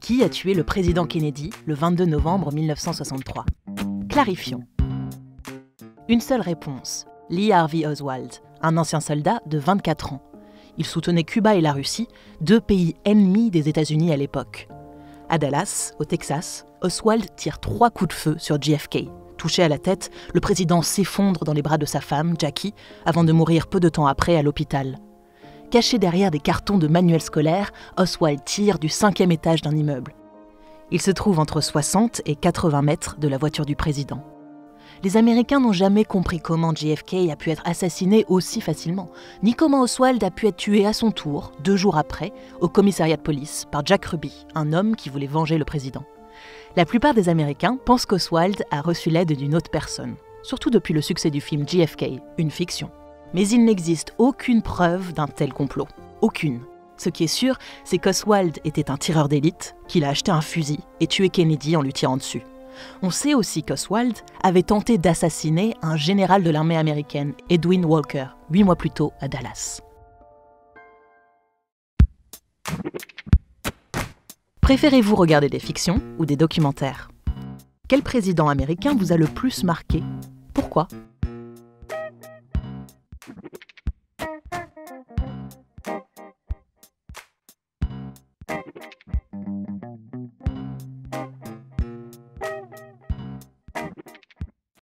Qui a tué le président Kennedy le 22 novembre 1963 ? Clarifions. Une seule réponse. Lee Harvey Oswald, un ancien soldat de 24 ans. Il soutenait Cuba et la Russie, deux pays ennemis des États-Unis à l'époque. À Dallas, au Texas, Oswald tire 3 coups de feu sur JFK. Touché à la tête, le président s'effondre dans les bras de sa femme, Jackie, avant de mourir peu de temps après à l'hôpital. Caché derrière des cartons de manuels scolaires, Oswald tire du 5e étage d'un immeuble. Il se trouve entre 60 et 80 mètres de la voiture du président. Les Américains n'ont jamais compris comment JFK a pu être assassiné aussi facilement, ni comment Oswald a pu être tué à son tour, 2 jours après, au commissariat de police, par Jack Ruby, un homme qui voulait venger le président. La plupart des Américains pensent qu'Oswald a reçu l'aide d'une autre personne, surtout depuis le succès du film JFK, une fiction. Mais il n'existe aucune preuve d'un tel complot. Aucune. Ce qui est sûr, c'est qu'Oswald était un tireur d'élite, qu'il a acheté un fusil et tué Kennedy en lui tirant dessus. On sait aussi qu'Oswald avait tenté d'assassiner un général de l'armée américaine, Edwin Walker, 8 mois plus tôt à Dallas. Préférez-vous regarder des fictions ou des documentaires ? Quel président américain vous a le plus marqué ? Pourquoi ?